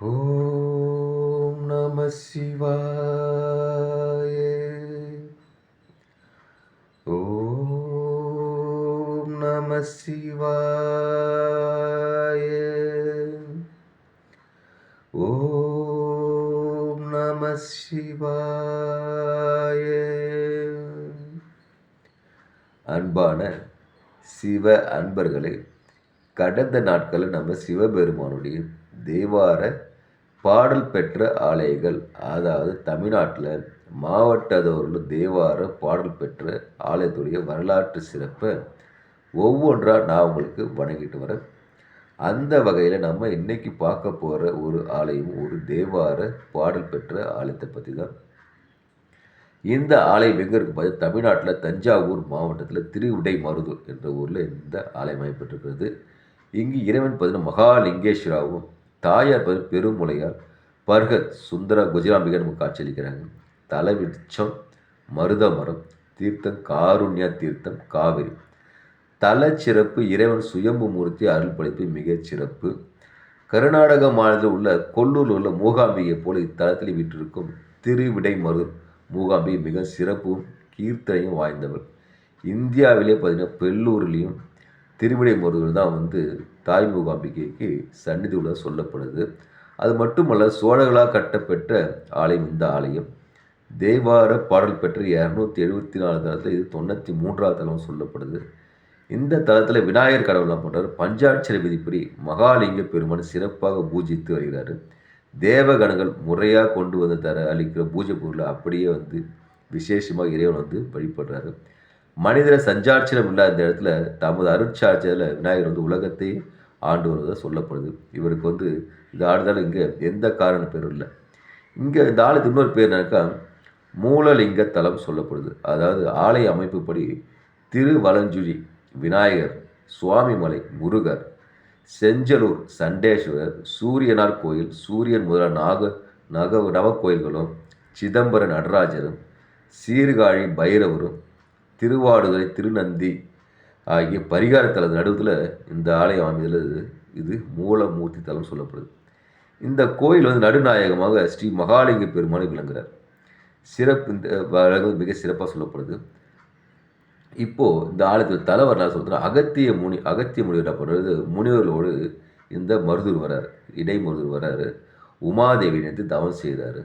ஓம் நம சிவாய. ஓம் நம சிவாய. ஓம் நம சிவாய. அன்பான சிவ அன்பர்களே, கடந்த நாட்களில் நம்ம சிவபெருமானுடைய தேவார பாடல் பெற்ற ஆலயங்கள், அதாவது தமிழ்நாட்டில் மாவட்டதோறும் தேவார பாடல் பெற்ற ஆலயத்துடைய வரலாற்று சிறப்பை ஒவ்வொன்றாக நான் உங்களுக்கு வணங்கிட்டு வரேன். அந்த வகையில் நம்ம இன்னைக்கு பார்க்க போகிற ஒரு ஆலயம் ஒரு தேவார பாடல் பெற்ற ஆலயத்தை பற்றி தான். இந்த ஆலயம் எங்கே இருக்குது பார்த்தா தமிழ்நாட்டில் தஞ்சாவூர் மாவட்டத்தில் திருவிடைமருதூர் என்ற ஊரில் இந்த ஆலயம் அமைப்பட்டிருக்கிறது. இங்கு இறைவன் பார்த்தீங்கன்னா மகாலிங்கேஸ்வராவும் தாயார் பெருமுலையார் பர்கத் சுந்தர குஜராம்பிகை நமக்கு காட்சியளிக்கிறாங்க. தலைவிச்சம் மருத மரம், தீர்த்தம் காருண்யா தீர்த்தம் காவிரி. தல சிறப்பு இறைவன் சுயம்பு மூர்த்தி அருள் படைப்பு மிகச் சிறப்பு. கர்நாடக மாநிலத்தில் உள்ள கொல்லூரில் உள்ள மூகாம்பிகை போல இத்தலத்தில் வீற்றிருக்கும் திருவிடைமருதூர் மூகாம்பிகை மிக சிறப்பும் கீர்த்தனையும் வாய்ந்தவர். இந்தியாவிலே பார்த்தீங்கன்னா பெல்லூர்லேயும் திருவிடைமருதூர் தான் தாய் மூகாம்பிகைக்கு சந்நிதி உள்ள சொல்லப்படுது. அது மட்டுமல்ல, சோழர்களால் கட்டப்பட்ட ஆலயம் இந்த ஆலயம். தேவார பாடல் பெற்ற 274 தலத்தில் இது 93வது தலம் சொல்லப்படுது. இந்த தலத்தில் விநாயகர் கடவுள் என்ன பண்ணுறாரு, பஞ்சாட்சர விதிப்படி மகாலிங்க பெருமான் சிறப்பாக பூஜித்து வருகிறார். தேவகணங்கள் முறையாக கொண்டு வந்து தர அளிக்கிற பூஜை பொருளை அப்படியே விசேஷமாக இறைவன் வழிபடுறாரு. மனிதர சஞ்சாட்சியம் இல்லாத இந்த இடத்துல தமது அருட்சாட்சியில் விநாயகர் உலகத்தை ஆண்டு வருவதாக சொல்லப்படுது. இவருக்கு இது ஆடுதாலும் இங்கே எந்த காரண பேரும் இல்லை. இங்கே இந்த ஆலயத்து இன்னொரு பேர் என்னக்கா மூலலிங்க தலம் சொல்லப்படுது. அதாவது ஆலய அமைப்புப்படி திருவலஞ்சுழி விநாயகர், சுவாமிமலை முருகர், செஞ்சலூர் சண்டேஸ்வரர், சூரியனார் கோயில், சூரியன் முதலான நவக்கோயில்களும், சிதம்பர நடராஜரும், சீர்காழி பைரவரும், திருவாடுதுறை திருநந்தி ஆகிய பரிகார தலத்து நடுவில் இந்த ஆலயம் அமைந்துள்ளது. இது மூலமூர்த்தி தலம் சொல்லப்படுது. இந்த கோயில் நடுநாயகமாக ஸ்ரீ மகாலிங்க பெருமானை விளங்குகிறார். சிறப்பு இந்த மிக சிறப்பாக சொல்லப்படுது. இப்போது இந்த ஆலயத்தில் தலைவர் நான் சொல்கிறேன், அகத்திய முனிவர் என்ன பண்ணுறது, முனிவர்களோடு இந்த மருதூர் வராரு, இடைமருதூர் வராரு. உமாதேவி நேற்று தவம் செய்கிறாரு.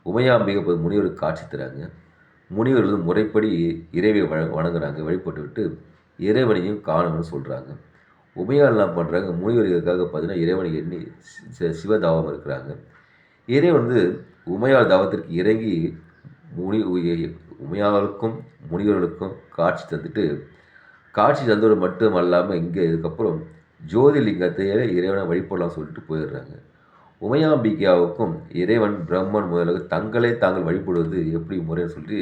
உமையாம்பிகை முனிவருக்கு காட்சி தராங்க. முனிவர்கள் முறைப்படி இறைவை வணங்குறாங்க. வழிபட்டு விட்டு இறைவனையும் காணணும்னு சொல்கிறாங்க. உமையால் என்ன பண்ணுறாங்க, முனிவர்களுக்காக பார்த்தீங்கன்னா இறைவனை எண்ணி சிவதாவம் இருக்கிறாங்க. இறைவன் உமையால் தாவத்திற்கு இறங்கி உமையாளுக்கும் முனிவர்களுக்கும் காட்சி தந்தோடு மட்டும் அல்லாமல் இங்கே இதுக்கப்புறம் ஜோதிலிங்கத்தையே இறைவனை வழிபடலாம் சொல்லிட்டு போயிடுறாங்க. உமையாம்பிகாவுக்கும் இறைவன் பிரம்மன் முதலாக தங்களை தாங்கள் வழிபடுவது எப்படி முறைன்னு சொல்லி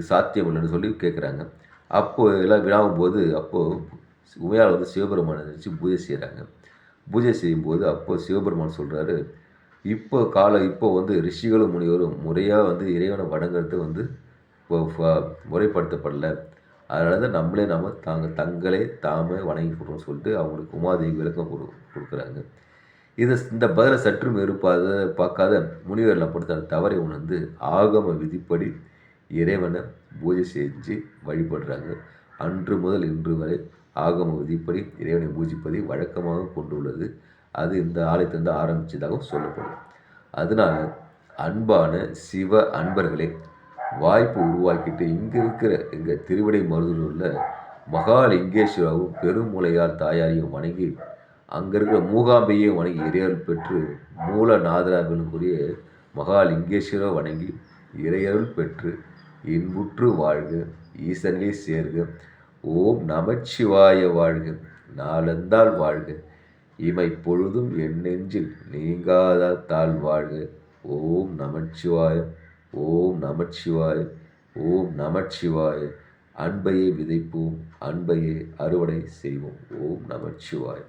சாத்தியம் இல்லைன்னு சொல்லி கேட்குறாங்க. அப்போது எல்லாம் வினாவும் போது அப்போது உமையால் சிவபெருமானை நினச்சி பூஜை செய்கிறாங்க. பூஜை செய்யும்போது அப்போது சிவபெருமான் சொல்கிறாரு, இப்போ ரிஷிகளும் முனிவரும் முறையாக இறைவனை வணங்குறது முறைப்படுத்தப்படலை. அதனால தான் நம்மளே தங்களே தாமே வணங்கி கொடுறோம்னு சொல்லிட்டு அவங்களுக்கு உமாதேவி விளக்கம் கொடுக்குறாங்க. இந்த பதிலை சற்றும் பார்க்காத முனிவரில் பொறுத்த தவறை உணர்ந்து ஆகம விதிப்படி இறைவனை பூஜை செஞ்சு வழிபடுறாங்க. அன்று முதல் இன்று வரை ஆகம விதிப்படி இறைவனை பூஜிப்பதை வழக்கமாக கொண்டுள்ளது. அது இந்த ஆலயத்திலிருந்து ஆரம்பித்ததாகவும் சொல்லப்படும். அதனால் அன்பான சிவ அன்பர்களே, வாய்ப்பு உருவாக்கிட்டு இங்கே இருக்கிற எங்கள் திருவிடைமருதூரில் மகாலிங்கேஸ்வராவும் பெருமுலையார் தாயாரையும் வணங்கி, அங்கே இருக்கிற மூகாம்பிகையும் வணங்கி இறையருள் பெற்று மூலநாதராவினுக்குரிய மகாலிங்கேஸ்வரை வணங்கி இறையருள் பெற்று இன்புற்று வாழ்க, ஈசனிலே சேர்க. ஓம் நமச்சிவாய வாழ்க, நாளந்தால் வாழ்க, இமை பொழுதும் என் நெஞ்சில் நீங்காத தாழ் வாழ்க. ஓம் நமச்சிவாய, ஓம் நமச்சிவாய, ஓம் நமச்சிவாய. அன்பையே விதைப்போம், அன்பையே அறுவடை செய்வோம். ஓம் நமச்சிவாய.